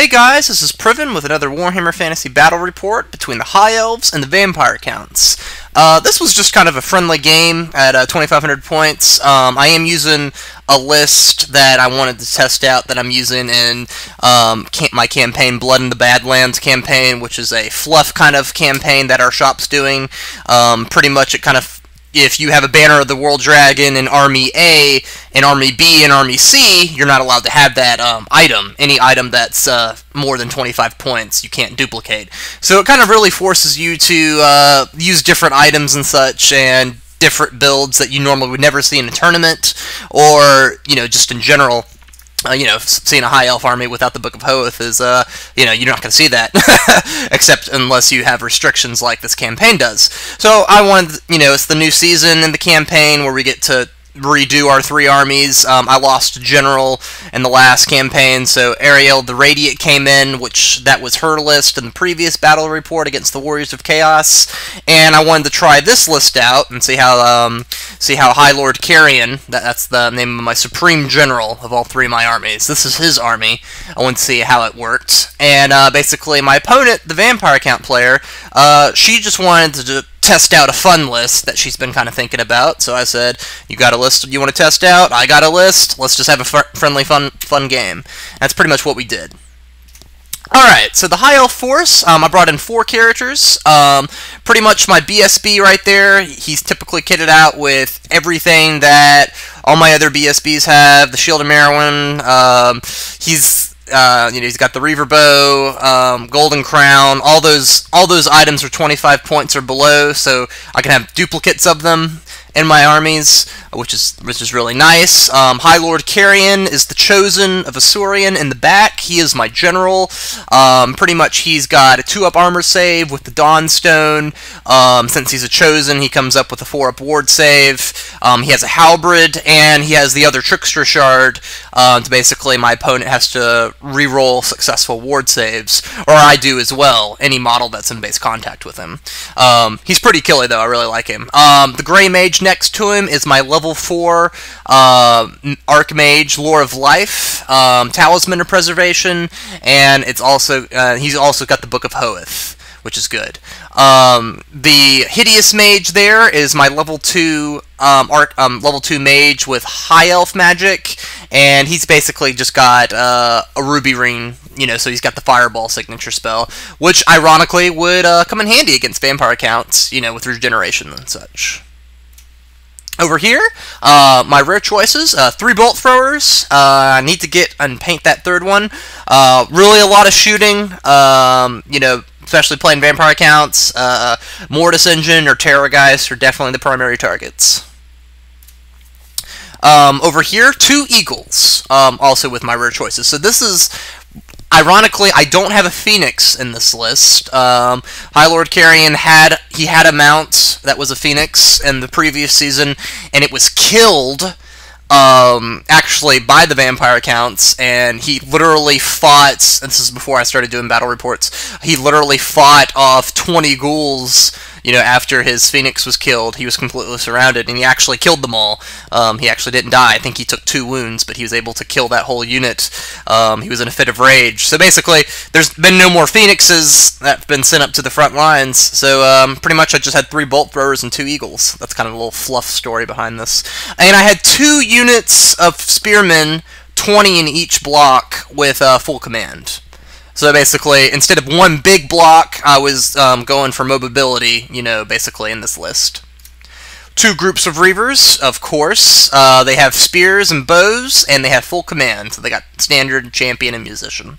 Hey guys, this is Priven with another Warhammer Fantasy Battle Report between the HighElves and the Vampire Counts. This was just kind of a friendly game at 2,500 points. I am using a list that I wanted to test out that I'm using in my campaign, Blood in the Badlands campaign, which is a fluff kind of campaign that our shop's doing. Pretty much it kind of, if you have a Banner of the World Dragon in Army A, in Army B, and Army C, you're not allowed to have that item. Any item that's more than 25 points, you can't duplicate. So it kind of really forces you to use different items and such, and different builds that you normally would never see in a tournament, or, you know, just in general. Seeing a high elf army without the Book of Hoth is, you're not going to see that, except unless you have restrictions like this campaign does. So I wanted, it's the new season in the campaign where we get to redo our three armies. I lost a general in the last campaign, so Ariel the Radiant came in, which that was her list in the previous battle report against the Warriors of Chaos, and I wanted to try this list out and see how High Lord Carrion, that's the name of my supreme general of all three of my armies. This is his army. I wanted to see how it worked, and basically my opponent, the Vampire Count player, she just wanted to test out a fun list that she's been kind of thinking about. So I said, you got a list you want to test out? I got a list. Let's just have a friendly, fun game. That's pretty much what we did. Alright, so the High Elf Force, I brought in 4 characters. Pretty much my BSB right there. He's typically kitted out with everything that all my other BSBs have. The Shield of Merowyn, he's got the Reaver Bow, Golden Crown. All those items are 25 points or below, so I can have duplicates of them in my armies, which is really nice. High Lord Carrion is the Chosen of Asuryan in the back. He is my general. Pretty much he's got a 2-up armor save with the Dawnstone. Since he's a Chosen, he comes up with a 4-up ward save. He has a Halberd, and he has the other Trickster Shard. Basically, my opponent has to re-roll successful ward saves, or I do as well, any model that's in base contact with him. He's pretty killy, though. I really like him. The Grey Mage next to him is my level 4 Archmage, Lore of Life, Talisman of Preservation, and it's also he's also got the Book of Hoth, which is good. The Hideous Mage there is my level 2 level 2 mage with High Elf magic, and he's basically just got a Ruby Ring, so he's got the Fireball signature spell, which ironically would come in handy against Vampire Counts, with regeneration and such. Over here, my rare choices, 3 Bolt Throwers. I need to get and paint that 3rd one. Really a lot of shooting, especially playing Vampire Counts. Mortis Engine or Terrorgeist are definitely the primary targets. Over here, 2 Eagles, also with my rare choices. So this is, ironically, I don't have a Phoenix in this list. High Lord Carrion had a mount that was a Phoenix in the previous season, and it was killed, actually, by the Vampire Counts, and he literally fought, and this is before I started doing battle reports, he literally fought off 20 ghouls, after his Phoenix was killed. He was completely surrounded, and he actually killed them all. He actually didn't die. I think he took 2 wounds, but he was able to kill that whole unit. He was in a fit of rage. So basically, there's been no more Phoenixes that have been sent up to the front lines, so pretty much I just had 3 Bolt Throwers and 2 Eagles. That's kind of a little fluff story behind this. And I had 2 units of Spearmen, 20 in each block, with full command. So basically, instead of 1 big block, I was going for mobility, basically in this list. 2 groups of Reavers, of course. They have spears and bows, and they have full command. So they got standard, champion, and musician.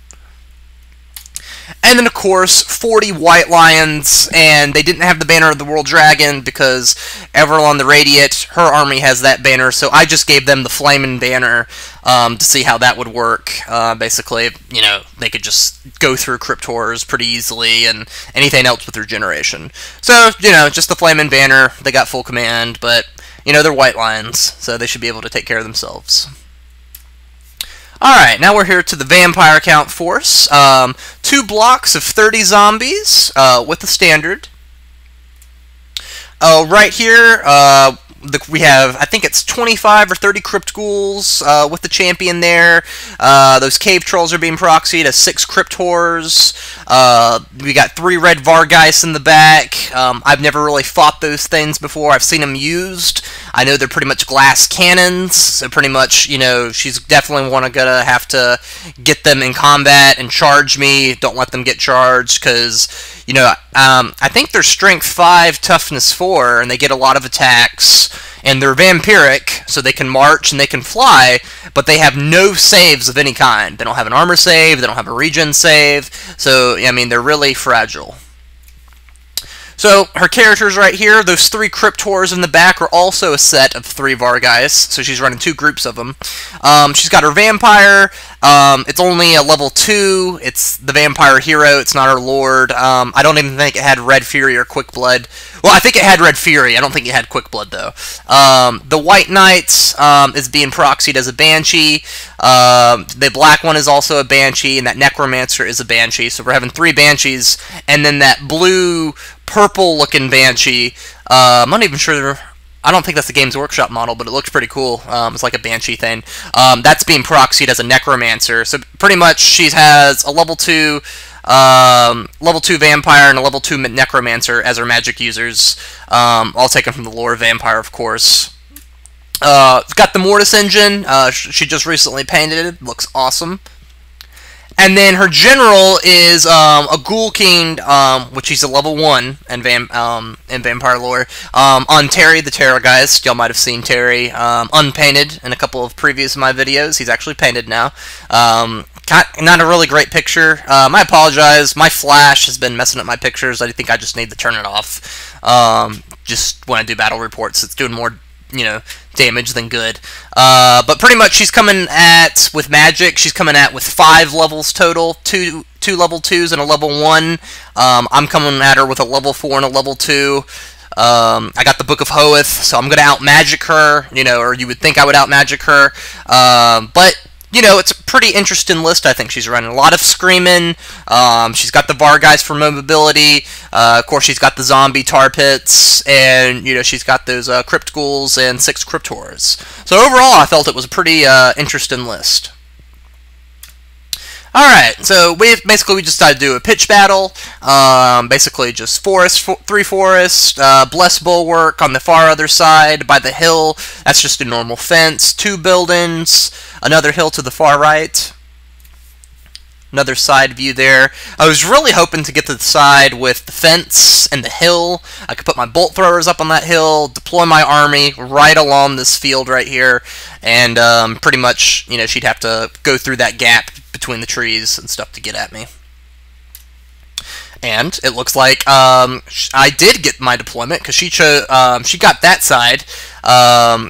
And then, of course, 40 White Lions, and they didn't have the Banner of the World Dragon because Everlon the Radiant, her army has that banner, so I just gave them the Flamin' Banner to see how that would work. Basically, they could just go through Crypt Horrors pretty easily, and anything else with regeneration. So, just the Flamin' Banner, they got full command, but, they're White Lions, so they should be able to take care of themselves. Alright, now we're here to the Vampire Count Force. 2 blocks of 30 zombies with the standard. Right here, we have, I think it's 25 or 30 crypt ghouls with the champion there. Those cave trolls are being proxied as 6 crypt horrors. We got 3 red Vargeist in the back. I've never really fought those things before. I've seen them used. I know they're pretty much glass cannons, so pretty much, you know, she's definitely gonna have to get them in combat and charge me. Don't let them get charged, because, you know, I think they're strength 5, toughness 4, and they get a lot of attacks, and they're vampiric, so they can march and they can fly, but they have no saves of any kind. They don't have an armor save, they don't have a regen save, so, I mean, they're really fragile. So, her characters right here, those 3 crypt horrors in the back are also a set of 3 Vargeist, so she's running 2 groups of them. She's got her vampire. It's only a level 2. It's the vampire hero. It's not her lord. I don't even think it had Red Fury or Quick Blood. Well, I think it had Red Fury. I don't think it had Quick Blood, though. The White Knight is being proxied as a Banshee. The black one is also a Banshee, and that Necromancer is a Banshee. So we're having 3 Banshees, and then that blue purple-looking Banshee. I'm not even sure. I don't think that's the Games Workshop model, but it looks pretty cool. It's like a Banshee thing. That's being proxied as a Necromancer. So pretty much she has a level 2 Vampire and a level 2 Necromancer as her magic users. All taken from the lore of Vampire, of course. Got the Mortis engine. She just recently painted it. Looks awesome. And then her general is a Ghoul King, which he's a level 1 in Vampire lore, on Terry the Terrorgeist. Y'all might have seen Terry unpainted in a couple of previous of my videos. He's actually painted now. Not a really great picture. I apologize. My flash has been messing up my pictures. I think I just need to turn it off. Just when I do battle reports, it's doing more, you know, damage than good. But pretty much she's coming at, with magic, she's coming at with 5 levels total, two level 2s and a level 1. I'm coming at her with a level 4 and a level 2. I got the Book of Hoeth, so I'm going to out-magic her, you know, or you would think I would out-magic her. But, you know, it's a pretty interesting list, I think she's running. A lot of screaming. She's got the Vargeist for mobility. Of course, she's got the zombie tar pits. And, you know, she's got those crypt ghouls and 6 crypt horrors. So overall, I felt it was a pretty interesting list. Alright, so we just decided to do a pitch battle. Basically just forest, 3 forests, Blessed Bulwark on the far other side by the hill. That's just a normal fence. 2 buildings, another hill to the far right. Another side view there. I was really hoping to get to the side with the fence and the hill. I could put my bolt throwers up on that hill, deploy my army right along this field right here, and pretty much, you know, she'd have to go through that gap between the trees and stuff to get at me. And it looks like I did get my deployment, because she got that side.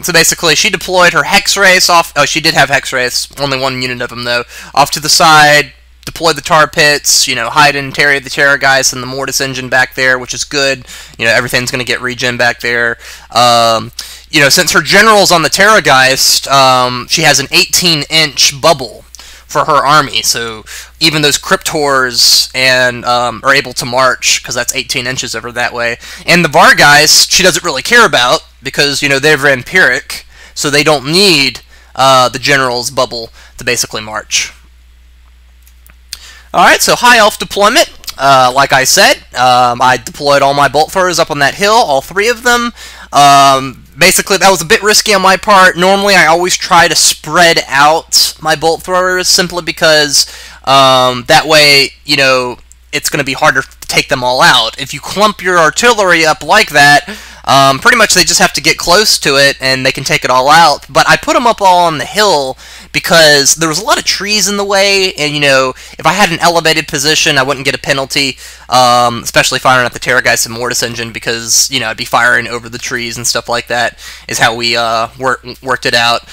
So basically, she deployed her Hex Race off. Oh, she did have Hex Race, only 1 unit of them though. Off to the side, deployed the tar pits. You know, hiding Terry the Terrorgeist and the Mortis engine back there, which is good. You know, everything's gonna get regen back there. You know, since her general's on the Terrorgeist, she has an 18-inch bubble for her army, so even those crypt horrors and are able to march, because that's 18 inches over that way. And the Vargeist, she doesn't really care about, because, you know, they're vampiric, so they don't need the general's bubble to basically march. Alright, so high elf deployment. Like I said, I deployed all my bolt throwers up on that hill, all 3 of them. Basically, that was a bit risky on my part. Normally, I always try to spread out my bolt throwers, simply because that way, you know, it's going to be harder to take them all out. If you clump your artillery up like that, pretty much they just have to get close to it, and they can take it all out. But I put them up all on the hill, because there was a lot of trees in the way, and, you know, if I had an elevated position, I wouldn't get a penalty, especially firing at the Terrorgeist and Mortis engine, because, you know, I'd be firing over the trees and stuff like that, is how we worked it out.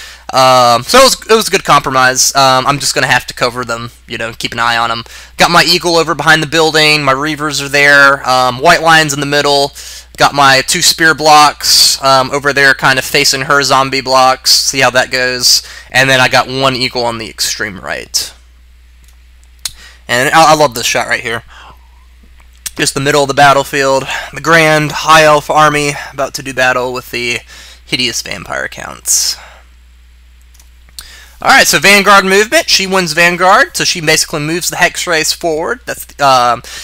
So it was a good compromise. I'm just going to have to cover them, you know, keep an eye on them. Got my Eagle over behind the building, my Reavers are there, White Lions in the middle. Got my 2 spear blocks over there, kind of facing her zombie blocks. See how that goes. And then I got 1 eagle on the extreme right. And I love this shot right here. Just the middle of the battlefield. The grand high elf army about to do battle with the hideous vampire counts. Alright, so Vanguard movement. She wins Vanguard, so she basically moves the Hex Wraiths forward. That's,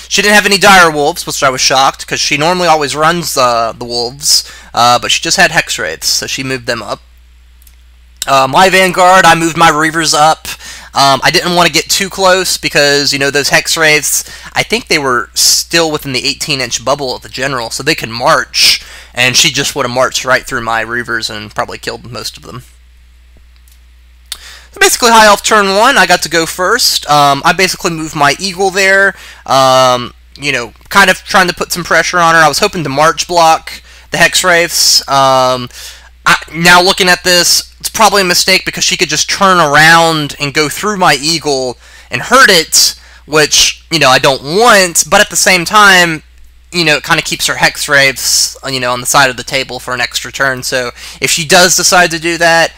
she didn't have any Dire Wolves, which I was shocked, because she normally always runs the Wolves, but she just had Hex Wraiths, so she moved them up. My Vanguard, I moved my Reavers up. I didn't want to get too close, because, you know, those Hex Wraiths, I think they were still within the 18-inch bubble of the General, so they could march, and she just would have marched right through my Reavers and probably killed most of them. So basically, High Elf turn 1, I got to go first. I basically moved my Eagle there, you know, kind of trying to put some pressure on her. I was hoping to march block the Hex Wraiths. Now looking at this, it's probably a mistake because she could just turn around and go through my Eagle and hurt it, which, you know, I don't want, but at the same time, you know, it kind of keeps her Hex Wraiths, you know, on the side of the table for an extra turn. So if she does decide to do that,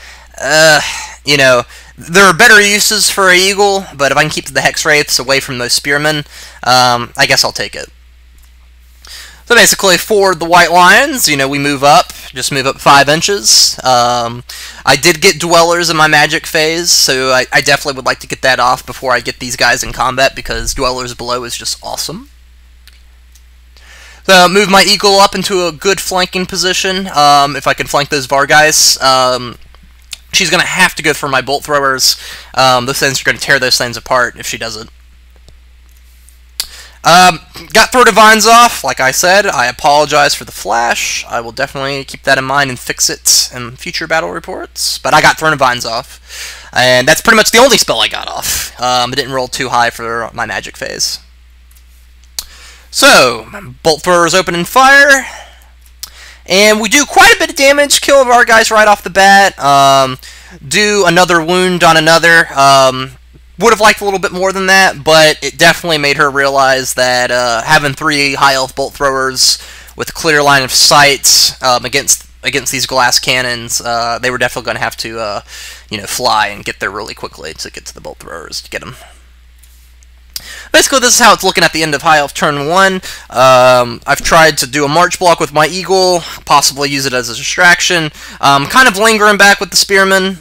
you know, there are better uses for an Eagle, but if I can keep the Hex Wraiths away from those Spearmen, I guess I'll take it. So basically, for the White Lions, you know, we move up, just move up 5 inches. I did get Dwellers in my Magic phase, so I definitely would like to get that off before I get these guys in combat, because Dwellers below is just awesome. So move my Eagle up into a good flanking position, if I can flank those Vargeis. She's going to have to go for my Bolt Throwers. Those things are going to tear those things apart if she doesn't. Got Throw Divines off, like I said. I apologize for the flash. I will definitely keep that in mind and fix it in future battle reports. But I got Throw Divines off. And that's pretty much the only spell I got off. I didn't roll too high for my Magic phase. So, Bolt Throwers open and fire. And we do quite a bit of damage, kill our guys right off the bat, do another wound on another. Would have liked a little bit more than that, but it definitely made her realize that having 3 High Elf Bolt Throwers with a clear line of sight against these glass cannons, they were definitely going to have to you know, fly and get there really quickly to get to the Bolt Throwers to get them. Basically, this is how it's looking at the end of High Elf turn 1. I've tried to do a march block with my Eagle, possibly use it as a distraction. Kind of lingering back with the Spearmen,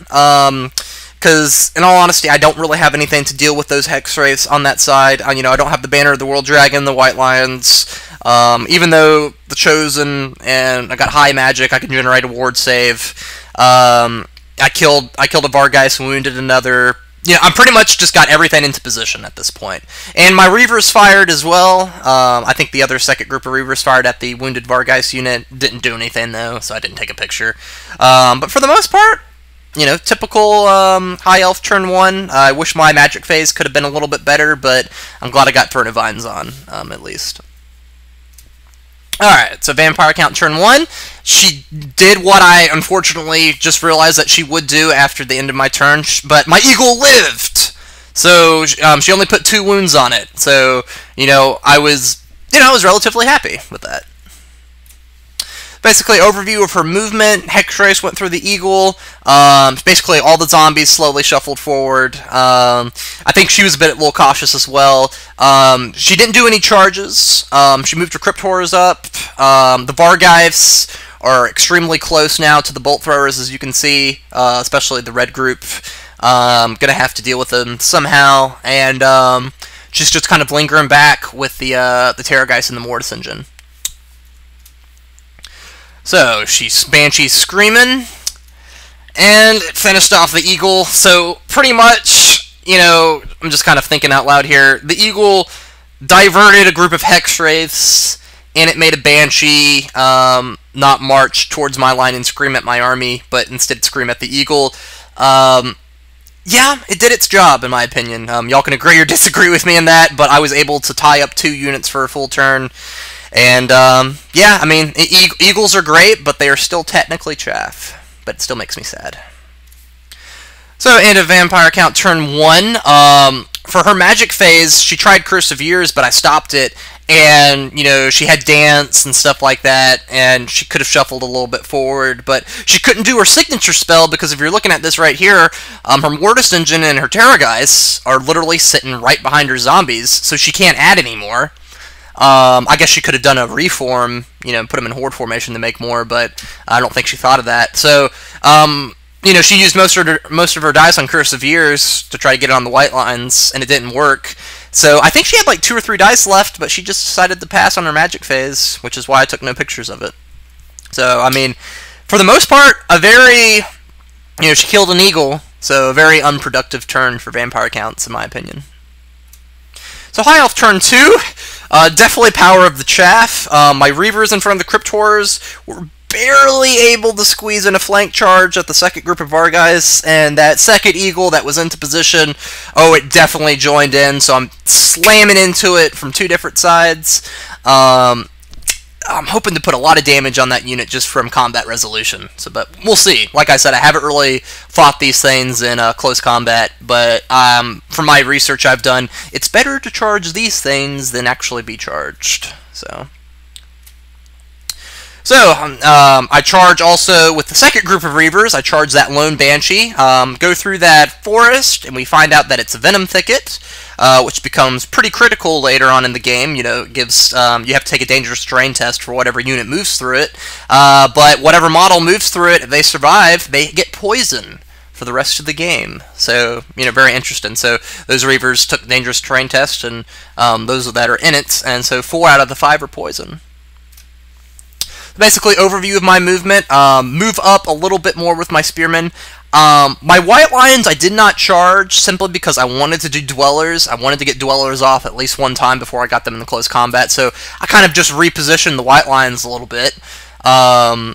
because, in all honesty, I don't really have anything to deal with those Hex Wraiths on that side. You know, I don't have the Banner of the World Dragon, the White Lions. Even though the Chosen and I got high magic, I can generate a ward save. I killed a Vargeis and wounded another. You know, I'm pretty much just got everything into position at this point. And my Reavers fired as well. I think the other second group of Reavers fired at the wounded Vargeis unit. Didn't do anything, though, so I didn't take a picture. But for the most part, you know, typical High Elf turn 1. I wish my Magic phase could have been a little bit better, but I'm glad I got Throw Divines on, at least. Alright, so Vampire Count turn 1. She did what I, unfortunately, just realized that she would do after the end of my turn, but my Eagle lived! So, she only put 2 wounds on it. So, you know, I was relatively happy with that. Basically, overview of her movement. Hex Wraiths went through the Eagle. Basically, all the zombies slowly shuffled forward. I think she was a little cautious as well. She didn't do any charges. She moved her Crypt Horrors up. The Vargeis are extremely close now to the Bolt Throwers, as you can see, especially the red group. Gonna have to deal with them somehow. And she's just kind of lingering back with the Terrorgeist and the Mortis Engine. So, Banshee's screaming, and it finished off the Eagle. So, pretty much, you know, I'm just kind of thinking out loud here. The Eagle diverted a group of Hex Wraiths, and it made a Banshee not march towards my line and scream at my army, but instead scream at the Eagle. Yeah, it did its job, in my opinion. Y'all can agree or disagree with me in that, but I was able to tie up 2 units for a full turn. And, yeah, I mean, Eagles are great, but they are still technically chaff. But it still makes me sad. So, end of Vampire Count turn 1. For her Magic phase, she tried Curse of Years, but I stopped it. And, you know, she had Dance and stuff like that, and she could have shuffled a little bit forward, but she couldn't do her signature spell, because if you're looking at this right here, her Mortis Engine and her Terrorgeist are literally sitting right behind her zombies, so she can't add anymore. I guess she could have done a reform, put them in horde formation to make more, but I don't think she thought of that. So, she used most of her dice on Curse of Years to try to get it on the white lines, and it didn't work. So I think she had like 2 or 3 dice left, but she just decided to pass on her magic phase, which is why I took no pictures of it. So, I mean, for the most part, a very, she killed an eagle, so a very unproductive turn for vampire counts, in my opinion. So High Elf turn 2, definitely Power of the Chaff. My Reavers in front of the Crypt Horrors were barely able to squeeze in a flank charge at the second group of Vargheists, and that second eagle that was into position, it definitely joined in, so I'm slamming into it from 2 different sides. I'm hoping to put a lot of damage on that unit just from combat resolution. But we'll see. Like I said, I haven't really fought these things in close combat, but from my research I've done, it's better to charge these things than actually be charged. So I charge also with the second group of Reavers. I charge that lone Banshee, go through that forest, and we find out that it's a Venom Thicket, which becomes pretty critical later on in the game. It gives you have to take a dangerous terrain test for whatever unit moves through it. But whatever model moves through it, if they survive, they get poison for the rest of the game. So, very interesting. So those Reavers took dangerous terrain test, and those that are in it, and so 4 out of the 5 are poison. Basically, overview of my movement. Move up a little bit more with my spearmen. My white lions I did not charge simply because I wanted to do dwellers. I wanted to get dwellers off at least one time before I got them in the close combat. So I kind of just repositioned the white lions a little bit. I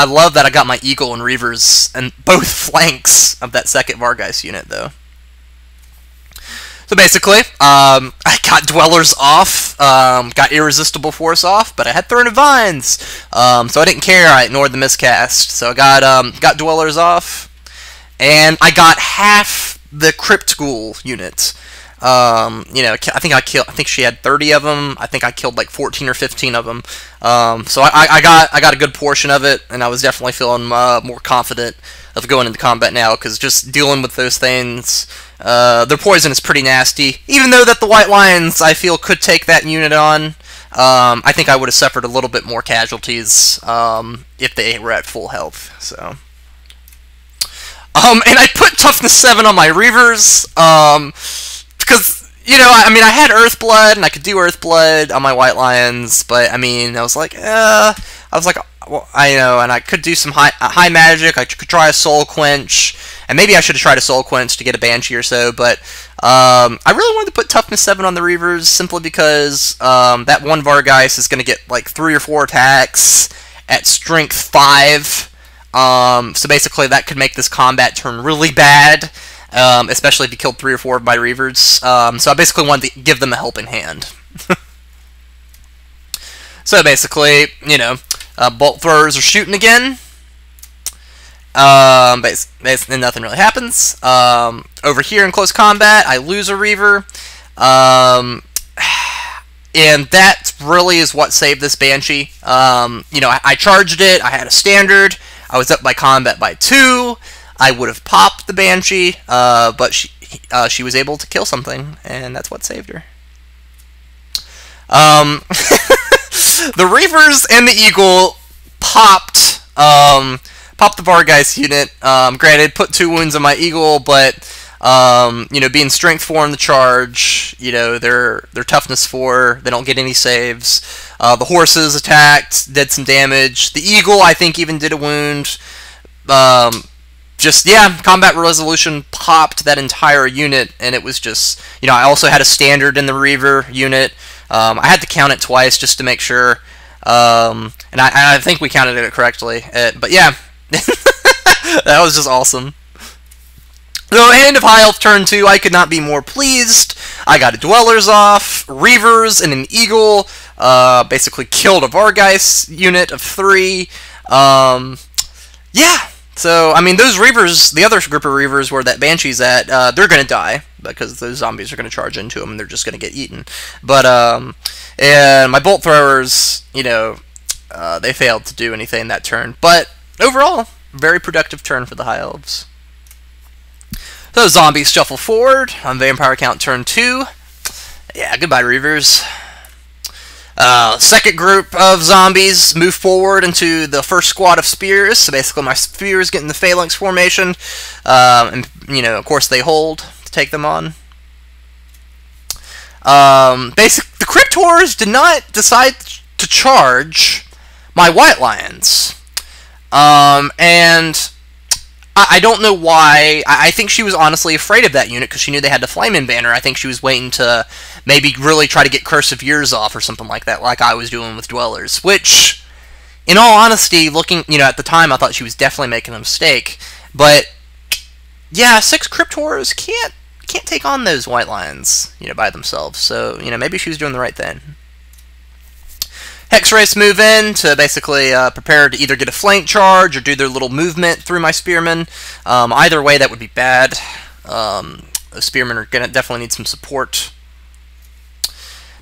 love that I got my eagle and reavers and both flanks of that second Vargheist unit though. So basically, I got Dwellers off, got Irresistible Force off, but I had Throne of Vines, so I didn't care. I ignored the miscast. So I got Dwellers off, and I got half the Crypt Ghoul unit. I think she had 30 of them. I think I killed like 14 or 15 of them. So I got a good portion of it, and I was definitely feeling more confident of going into combat now, because just dealing with those things, their poison is pretty nasty. Even though that the White Lions, I feel, could take that unit on, I think I would have suffered a little bit more casualties if they were at full health. So, and I put Toughness 7 on my Reavers, because, I had Earthblood, and I could do Earthblood on my White Lions, but, I was like, well, and I could do some high magic. I could try a Soul Quench, and maybe I should have tried a Soul Quench to get a Banshee or so, but I really wanted to put Toughness 7 on the Reavers simply because that one Vargheist is going to get like 3 or 4 attacks at Strength 5, so basically that could make this combat turn really bad, especially if you killed 3 or 4 of my Reavers, so I basically wanted to give them a helping hand. So basically, bolt throwers are shooting again. Basically nothing really happens. Over here in close combat, I lose a Reaver. And that really is what saved this Banshee. I charged it. I had a standard. I was up by combat by 2. I would have popped the Banshee, but she was able to kill something, and that's what saved her. The Reavers and the Eagle popped the Vargheist unit. Granted, put 2 wounds on my Eagle, but being Strength 4 in the charge, they're Toughness 4. They don't get any saves. The horses attacked, did some damage. The Eagle, I think, even did a wound. Combat resolution popped that entire unit, and it was just, I also had a standard in the Reaver unit. I had to count it twice just to make sure, and I think we counted it correctly. But yeah, that was just awesome. So, end of High Elf turn 2, I could not be more pleased. I got a Dwellers off, Reavers, and an Eagle. Basically killed a Vargheist unit of 3. Yeah. So, those Reavers, the other group of Reavers where that Banshee's at, they're going to die, because those zombies are going to charge into them, and they're just going to get eaten. But, and my Bolt Throwers, they failed to do anything that turn. But, overall, very productive turn for the High Elves. So, zombies shuffle forward on Vampire Count turn 2. Yeah, goodbye, Reavers. Second group of zombies move forward into the first squad of spears. So basically, my spears get in the phalanx formation, and of course, they hold to take them on. The Cryptors did not decide to charge my White Lions, and I don't know why. I think she was honestly afraid of that unit because she knew they had the Flaming Banner. I think she was waiting to maybe really try to get Curse of Years off or something like that, like I was doing with Dwellers. Which, in all honesty, looking, at the time, I thought she was definitely making a mistake. But yeah, 6 Cryptors can't take on those White Lions, by themselves. So maybe she was doing the right thing. Hex Race move in to basically prepare to either get a flank charge or do their little movement through my spearmen. Either way, that would be bad. The spearmen are going to definitely need some support.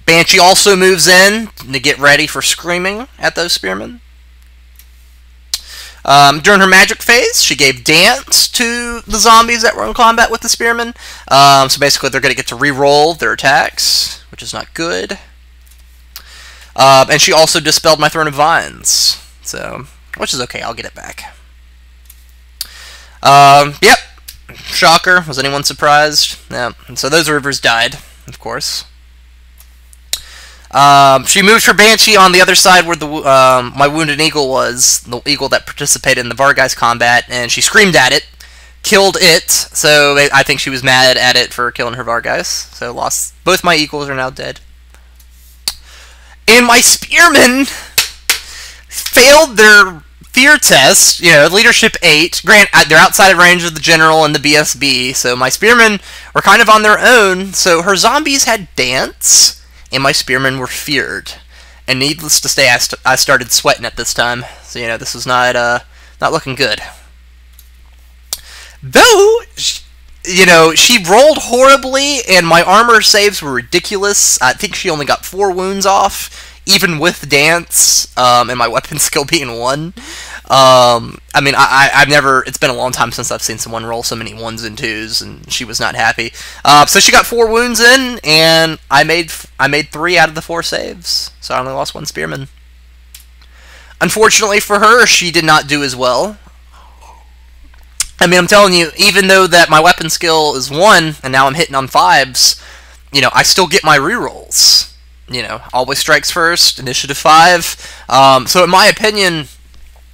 Banshee also moves in to get ready for screaming at those spearmen. During her magic phase, she gave Dance to the zombies that were in combat with the spearmen. So basically, they're going to get to re-roll their attacks, which is not good. And she also dispelled my Throne of Vines, so which is okay. I'll get it back. Yep. Shocker. Was anyone surprised? Yeah. And so those Reavers died, of course. She moved her Banshee on the other side where the my Wounded Eagle was, the eagle that participated in the Varghei's combat, and she screamed at it, killed it. So I think she was mad at it for killing her Varghei's. So lost. Both my eagles are now dead. And my spearmen failed their fear test, leadership 8. They're outside of range of the general and the BSB, so my spearmen were kind of on their own. So her zombies had Dance, and my spearmen were feared. And needless to say, I started sweating at this time. So, this was not looking good. Though, she rolled horribly, and my armor saves were ridiculous. I think she only got 4 wounds off, even with Dance, and my weapon skill being 1. I mean, I've never... It's been a long time since I've seen someone roll so many 1s and 2s, and she was not happy. So she got 4 wounds in, and I made 3 out of the 4 saves. So I only lost 1 spearman. Unfortunately for her, she did not do as well. I mean, I'm telling you, even though that my weapon skill is 1, and now I'm hitting on 5s, I still get my rerolls. Always strikes first, initiative 5. So in my opinion,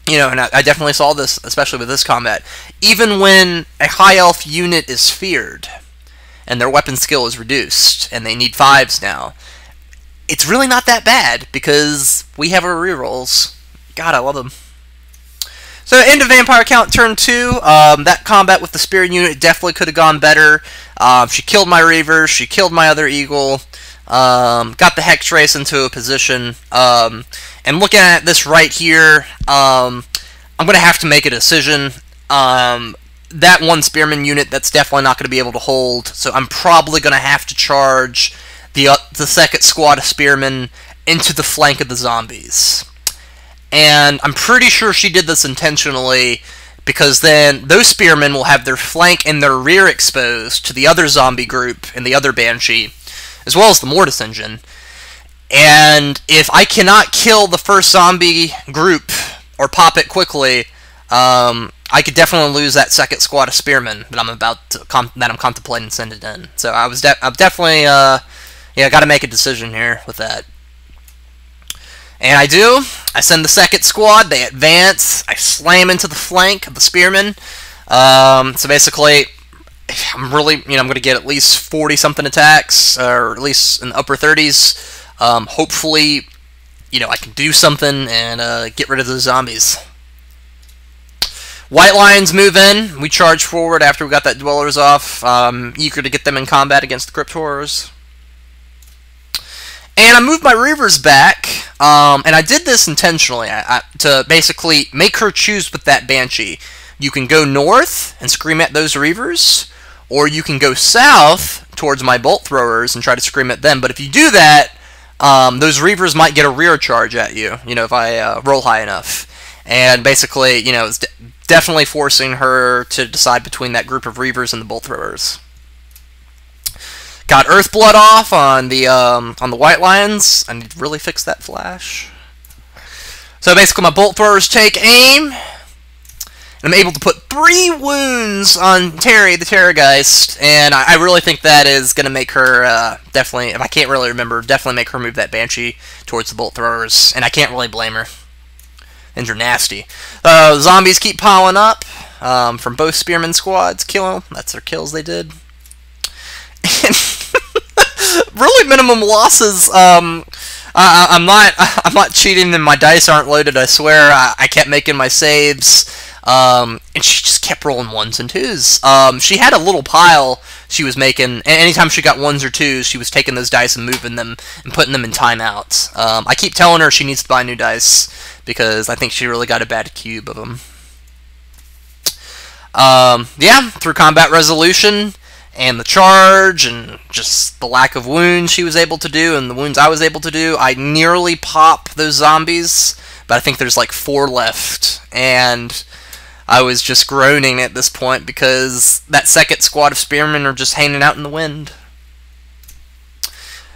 and I definitely saw this, especially with this combat, even when a high elf unit is feared, and their weapon skill is reduced, and they need 5s now, it's really not that bad, because we have our rerolls. God, I love them. So, end of Vampire Count, turn 2. That combat with the Spirit unit definitely could have gone better. She killed my Reavers, she killed my other Eagle, got the Hex Race into a position, and looking at this right here, I'm going to have to make a decision. That 1 Spearman unit, that's definitely not going to be able to hold, so I'm probably going to have to charge the second squad of Spearmen into the flank of the zombies. And I'm pretty sure she did this intentionally, because then those spearmen will have their flank and their rear exposed to the other zombie group and the other Banshee, as well as the Mortis engine. And if I cannot kill the first zombie group, or pop it quickly, I could definitely lose that second squad of spearmen that I'm contemplating sending in. So I've definitely got to make a decision here with that. And I do. I send the second squad. They advance. I slam into the flank of the spearmen. So basically, I'm really, I'm going to get at least 40-something attacks, or at least in the upper 30s. Hopefully, I can do something and get rid of the zombies. White Lions move in. We charge forward after we got that Dwellers off. Eager to get them in combat against the Crypt Horrors. And I moved my Reavers back, and I did this intentionally to basically make her choose with that Banshee. You can go north and scream at those Reavers, or you can go south towards my Bolt Throwers and try to scream at them. But if you do that, those Reavers might get a rear charge at you, if I roll high enough. And basically, it's definitely forcing her to decide between that group of Reavers and the Bolt Throwers. Got Earthblood off on the White Lions. I need to really fix that flash. So basically my bolt throwers take aim, and I'm able to put 3 wounds on Terry, the Terrorgeist, and I really think that is going to make her, definitely, if I can't really remember, definitely make her move that Banshee towards the bolt throwers, and I can't really blame her. Things are nasty. Zombies keep piling up from both Spearman squads. Kill them. That's their kills they did. And really minimum losses. I'm not cheating, and my dice aren't loaded. I swear. I kept making my saves, and she just kept rolling 1s and 2s. She had a little pile she was making, and anytime she got 1s or 2s, she was taking those dice and moving them and putting them in timeout. I keep telling her she needs to buy new dice because I think she really got a bad cube of them. Yeah, through combat resolution and the charge and just the lack of wounds she was able to do and the wounds I was able to do, I nearly pop those zombies, but I think there's like 4 left, and I was just groaning at this point because that second squad of spearmen are just hanging out in the wind.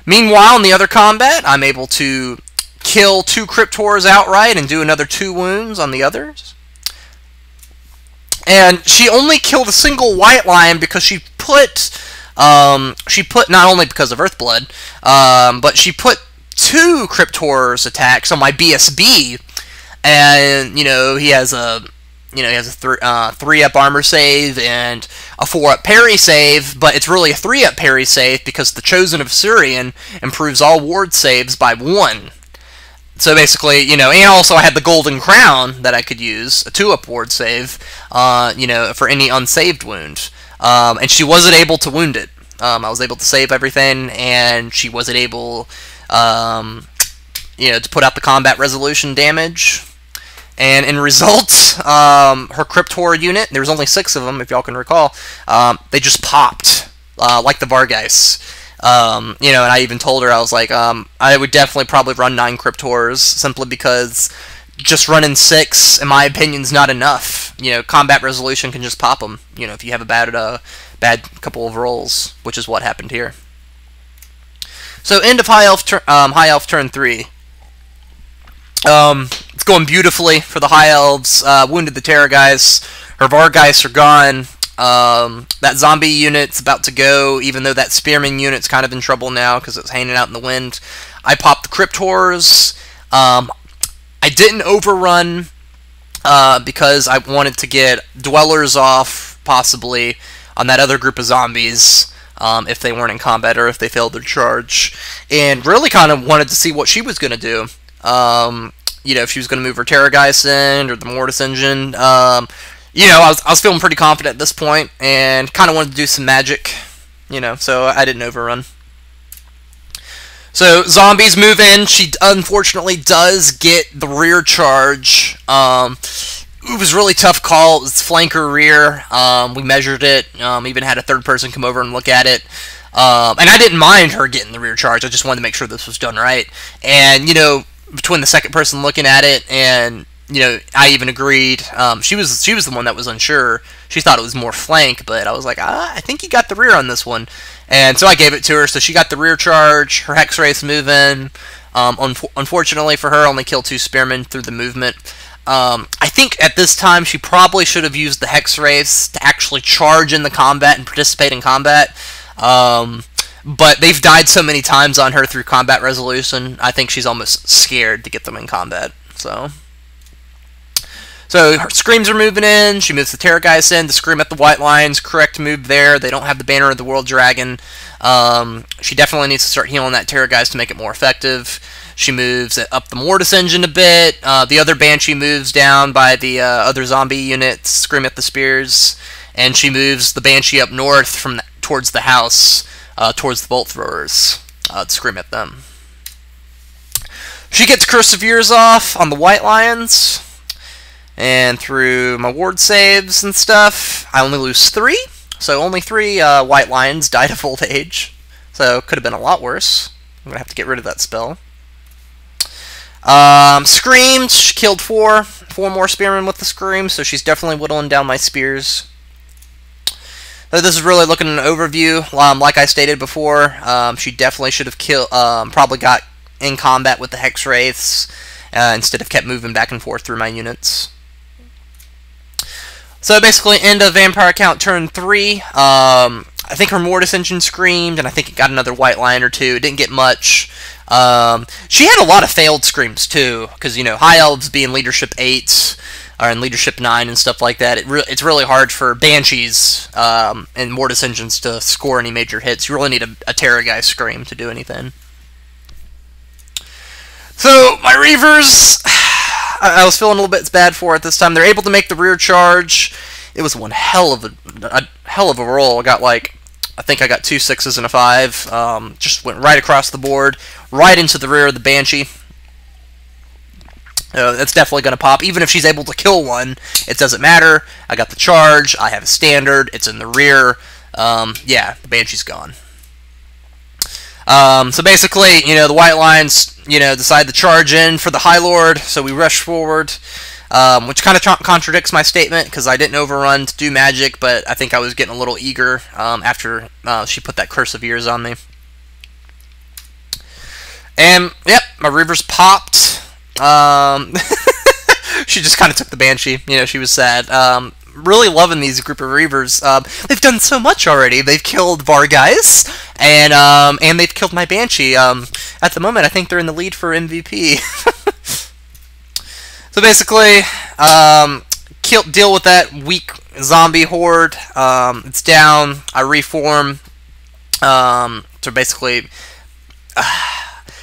Meanwhile, in the other combat, I'm able to kill 2 Cryptors outright and do another 2 wounds on the others. And she only killed a single White Lion because she put not only because of Earthblood, but she put 2 Cryptors attacks on my BSB, and he has a 3-up armor save and a 4-up parry save, but it's really a 3-up parry save because the Chosen of Surian improves all ward saves by 1. So basically, and also I had the Golden Crown that I could use, a 2-up ward save, for any unsaved wound. And she wasn't able to wound it. I was able to save everything, and she wasn't able, to put out the combat resolution damage. And in result, her Cryptor unit, there was only 6 of them, if y'all can recall, they just popped, like the Vargeist. And I even told her, I was like, I would definitely probably run 9 Cryptors, simply because just running 6, in my opinion, is not enough. Combat resolution can just pop them, if you have a bad couple of rolls, which is what happened here. So, end of High Elf turn 3. It's going beautifully for the High Elves. Wounded the Terrorgeist. Her Vargeists are gone. That zombie unit's about to go, even though that Spearman unit's kind of in trouble now because it's hanging out in the wind. I popped the Cryptors. I didn't overrun because I wanted to get Dwellers off, possibly, on that other group of zombies if they weren't in combat or if they failed their charge. And really kind of wanted to see what she was going to do. If she was going to move her Terrorgeist in or the Mortis Engine. I was feeling pretty confident at this point, and kind of wanted to do some magic, so I didn't overrun. So, zombies move in. She unfortunately does get the rear charge. It was a really tough call. It was flanker rear. We measured it. Even had a third person come over and look at it. And I didn't mind her getting the rear charge. I just wanted to make sure this was done right. And, between the second person looking at it and I even agreed. She was the one that was unsure. She thought it was more flank, but I was like, I think you got the rear on this one. And so I gave it to her, so she got the rear charge. Her Hex Wraiths move in. Unfortunately for her, only killed 2 Spearmen through the movement. I think at this time she probably should have used the Hex Wraiths to actually charge in the combat and participate in combat. But they've died so many times on her through combat resolution, I think she's almost scared to get them in combat. So her Screams are moving in. She moves the Terrorgeist in to scream at the White Lions. Correct move there. They don't have the Banner of the World Dragon. She definitely needs to start healing that Terrorgeist to make it more effective. She moves up the Mortis Engine a bit. The other Banshee moves down by the other zombie units, scream at the spears. And she moves the Banshee up north from towards the house, towards the Bolt Throwers, to scream at them. She gets Curse of Years off on the White Lions. And through my ward saves and stuff, I only lose 3. So only 3 White Lions died of old age. So could have been a lot worse. I'm going to have to get rid of that spell. Screams, she killed 4 more Spearmen with the Scream, so she's definitely whittling down my spears. So this is really looking at an overview. Like I stated before, she definitely should have killed, probably got in combat with the Hex Wraiths instead of kept moving back and forth through my units. So basically, end of Vampire Count turn 3. I think her Mortis Engine screamed, and I think it got another white line or two. It didn't get much. She had a lot of failed screams too, because you know High Elves being Leadership 8 or in Leadership 9 and stuff like that. It's really hard for Banshees and Mortis Engines to score any major hits. You really need a Terra Guy scream to do anything. So my Reavers, I was feeling a little bit bad for it this time. They're able to make the rear charge. It was one hell of a roll. I got I think I got 2 6s and a 5. Just went right across the board, right into the rear of the Banshee. That's definitely going to pop. Even if she's able to kill one, it doesn't matter. I got the charge. I have a standard. It's in the rear. Yeah, the Banshee's gone. So basically, you know, the white lines, you know, decide to charge in for the High Lord. So we rush forward, which kind of contradicts my statement because I didn't overrun to do magic, but I think I was getting a little eager after she put that Curse of Years on me. And yep, my Reavers popped. She just kind of took the Banshee. You know, she was sad. Really loving these group of Reavers. They've done so much already. They've killed Varghese, and they've killed my Banshee. At the moment, I think they're in the lead for MVP. So basically, deal with that weak zombie horde. It's down. I reform. So basically,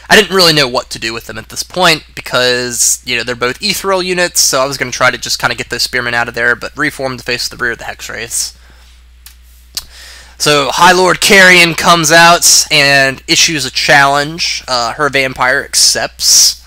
I didn't really know what to do with them at this point because, you know, they're both ethereal units, so I was going to try to just kind of get those spearmen out of there, but reform to face the rear of the Hex Wraiths. So High Lord Carrion comes out and issues a challenge. Her vampire accepts.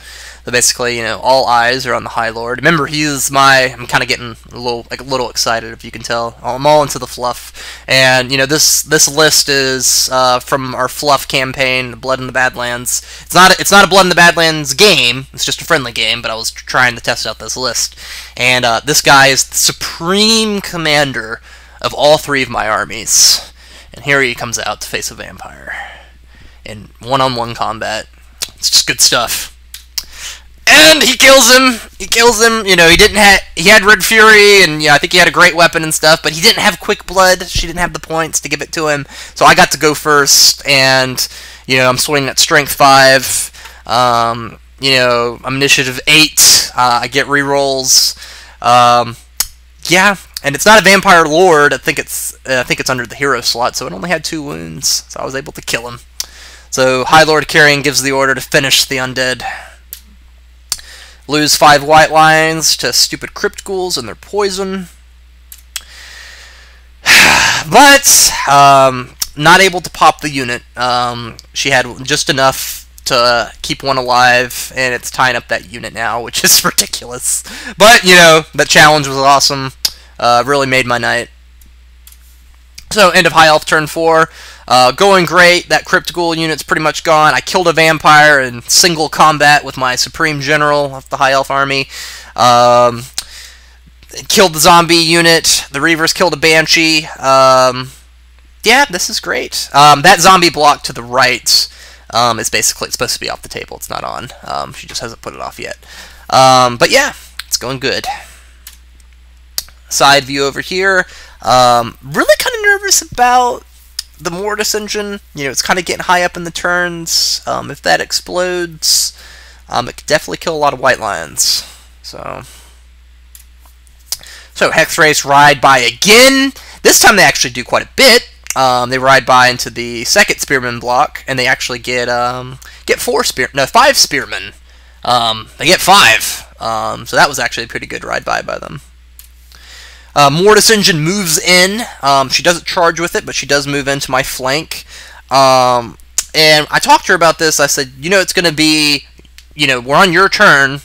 So basically, you know, all eyes are on the High Lord. Remember, he's I'm kind of getting a little excited, if you can tell. I'm all into the fluff. And, you know, this list is from our fluff campaign, Blood in the Badlands. It's not a Blood in the Badlands game. It's just a friendly game, but I was trying to test out this list. And this guy is the supreme commander of all 3 of my armies. And here he comes out to face a vampire in one-on-one combat. It's just good stuff. And he kills him. He kills him. You know, he had Red Fury, and yeah, I think he had a great weapon and stuff, but he didn't have Quick Blood. She didn't have the points to give it to him, so I got to go first. And you know, I'm swinging at Strength 5. You know, I'm Initiative 8. I get rerolls. Yeah, and it's not a Vampire Lord. I think it's under the hero slot, so it only had 2 wounds, so I was able to kill him. So High Lord Carrion gives the order to finish the undead. Lose 5 white lines to stupid Crypt Ghouls and their poison. But, not able to pop the unit. She had just enough to keep one alive, and it's tying up that unit now, which is ridiculous. But, you know, that challenge was awesome. Really made my night. So, end of High Elf turn 4. Going great. That Crypt Ghoul unit's pretty much gone. I killed a vampire in single combat with my Supreme General of the High Elf army. Killed the zombie unit. The Reavers killed a Banshee. Yeah, this is great. That zombie block to the right is basically, it's supposed to be off the table. It's not on. She just hasn't put it off yet. But yeah, it's going good. Side view over here. Really kind of nervous about the Mortis Engine. You know, it's kind of getting high up in the turns. If that explodes, it could definitely kill a lot of white lions. So Hex Wraiths ride by again. This time they actually do quite a bit. They ride by into the second Spearman block, and they actually get 5 Spearmen. They get 5. So that was actually a pretty good ride by them. Mortis Engine moves in. She doesn't charge with it, but she does move into my flank. And I talked to her about this. I said, you know, it's going to be, you know, we're on your turn.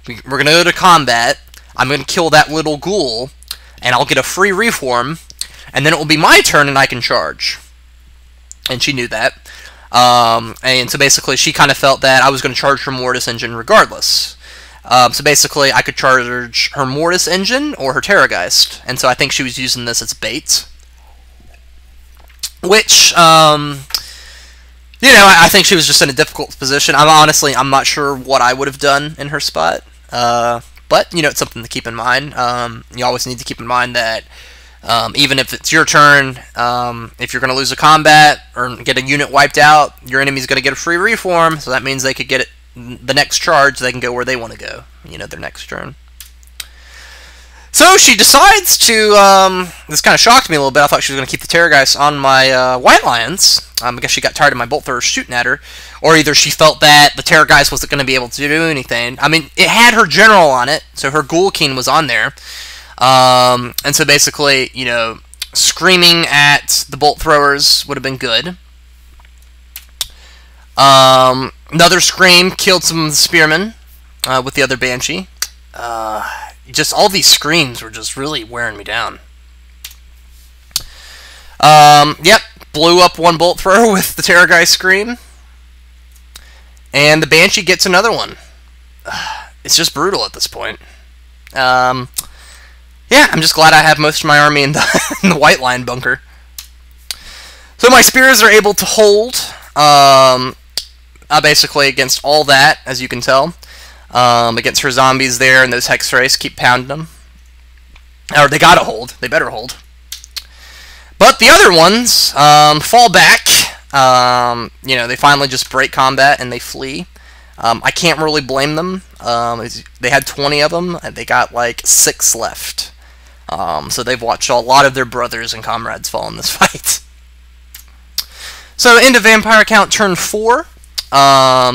We're going to go to combat. I'm going to kill that little ghoul, and I'll get a free reform, and then it will be my turn, and I can charge. And she knew that. And so basically, she kind of felt that I was going to charge her Mortis Engine regardless. So basically, I could charge her Mortis Engine or her Terrorgeist, and so I think she was using this as bait. which, you know, I think she was just in a difficult position. I'm not sure what I would have done in her spot. But, you know, it's something to keep in mind. You always need to keep in mind that even if it's your turn, if you're going to lose a combat or get a unit wiped out, your enemy's going to get a free reform, so that means they could get it the next charge, they can go where they want to go, you know, their next turn. So she decides to, this kind of shocked me a little bit. I thought she was going to keep the Terrorgeist on my White Lions. I guess she got tired of my Bolt Throwers shooting at her. Or either she felt that the Terrorgeist wasn't going to be able to do anything. I mean, it had her General on it, so her Ghoul King was on there. And so basically, you know, screaming at the Bolt Throwers would have been good. Another scream killed some of the Spearmen with the other Banshee. Just all these screams were just really wearing me down. Yep, blew up one Bolt Thrower with the Terrorgeist scream. And the Banshee gets another one. It's just brutal at this point. Yeah, I'm just glad I have most of my army in the White Line bunker. So my Spears are able to hold, basically against all that, as you can tell. Against her zombies there, and those Hex Race keep pounding them. Or they gotta hold. They better hold. But the other ones fall back. You know, they finally just break combat and they flee. I can't really blame them. They had 20 of them, and they got like 6 left. So they've watched a lot of their brothers and comrades fall in this fight. So into Vampire Count turn 4.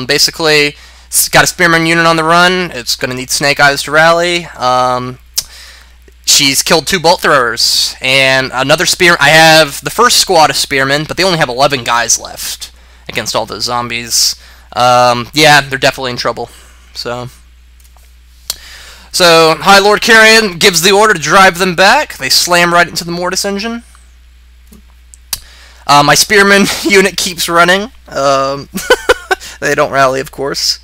Basically, it's got a Spearman unit on the run. It's going to need Snake Eyes to rally. She's killed 2 Bolt Throwers. And another Spear. I have the first squad of Spearmen, but they only have 11 guys left against all those zombies. Yeah, they're definitely in trouble. So High Lord Carrion gives the order to drive them back. They slam right into the Mortis engine. My Spearman unit keeps running. They don't rally, of course.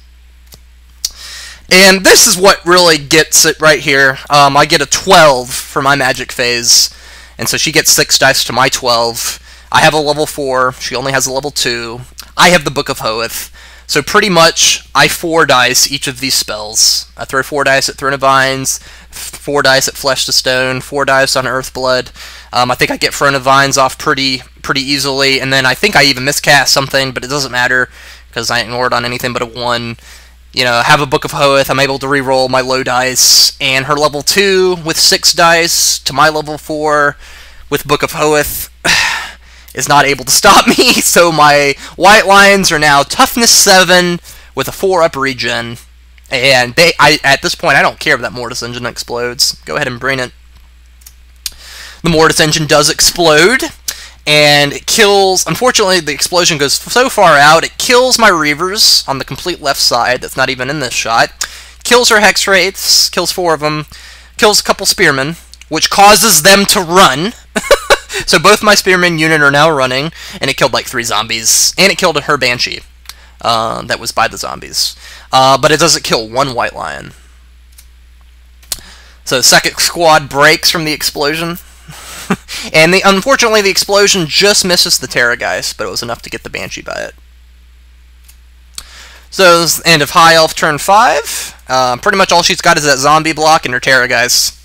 And this is what really gets it right here. I get a 12 for my magic phase, and so she gets 6 dice to my 12. I have a level 4. She only has a level 2. I have the Book of Hoeth. So pretty much, I 4 dice each of these spells. I throw 4 dice at Throne of Vines, 4 dice at Flesh to Stone, 4 dice on Earthblood. I think I get Throne of Vines off pretty easily, and then I think I even miscast something, but it doesn't matter, because I ignored on anything but a 1. You know, have a Book of Hoeth, I'm able to reroll my low dice, and her level 2 with 6 dice to my level 4 with Book of Hoeth is not able to stop me, so my White Lions are now Toughness 7 with a 4-up regen, and at this point, I don't care if that Mortis engine explodes. Go ahead and bring it. The Mortis engine does explode, and it kills, unfortunately the explosion goes so far out, it kills my Reavers on the complete left side, that's not even in this shot, kills her Hex Wraiths, kills 4 of them, kills a couple Spearmen, which causes them to run. So both my Spearmen unit are now running, and it killed like 3 zombies, and it killed her Banshee that was by the zombies. But it doesn't kill 1 White Lion. So the second squad breaks from the explosion. And unfortunately, the explosion just misses the Terrorgeist, but it was enough to get the Banshee by it. So this is the end of High Elf turn 5. Pretty much all she's got is that zombie block and her Terrorgeist,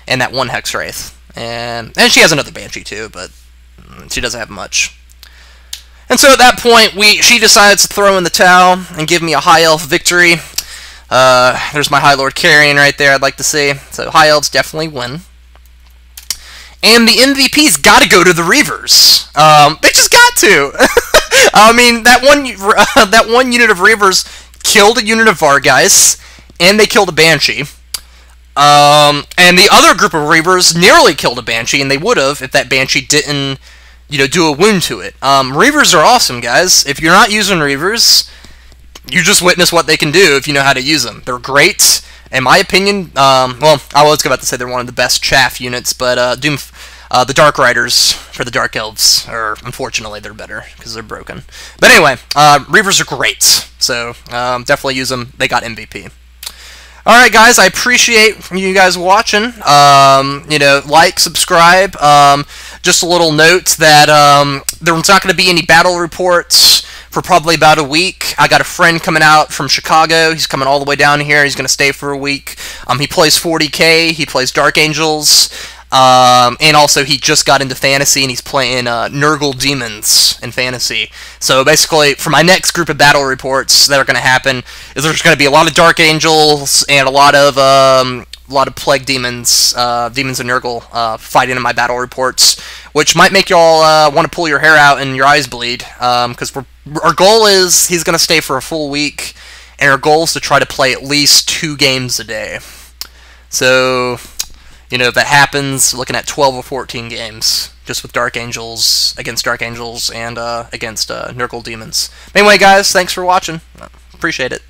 and that 1 Hex Wraith. And she has another Banshee too, but she doesn't have much. And so at that point, she decides to throw in the towel and give me a High Elf victory. There's my High Lord Carrion right there, I'd like to see. So High Elves definitely win. And the MVP's got to go to the Reavers. They just got to. I mean, that one unit of Reavers killed a unit of Vargeist, and they killed a Banshee. And the other group of Reavers nearly killed a Banshee, and they would have if that Banshee didn't, you know, do a wound to it. Reavers are awesome, guys. If you're not using Reavers, you just witness what they can do if you know how to use them. They're great. In my opinion, well, I was about to say they're one of the best chaff units, but the Dark Riders for the Dark Elves unfortunately, they're better because they're broken. But anyway, Reavers are great, so definitely use them. They got MVP. All right, guys, I appreciate you guys watching. You know, like, subscribe. just a little note that there's not going to be any battle reports for probably about a week. I got a friend coming out from Chicago. He's coming all the way down here. He's going to stay for a week. He plays 40k. He plays Dark Angels. And also he just got into fantasy and he's playing Nurgle Demons in fantasy. So basically, for my next group of battle reports that are going to happen, is there's going to be a lot of Dark Angels and a lot of Plague Demons, Demons and Nurgle fighting in my battle reports, which might make y'all want to pull your hair out and your eyes bleed, because our goal is he's going to stay for a full week, and our goal is to try to play at least 2 games a day. So, you know, if that happens, looking at 12 or 14 games, just with Dark Angels, against Dark Angels, and against Nurgle Demons. Anyway, guys, thanks for watching. Appreciate it.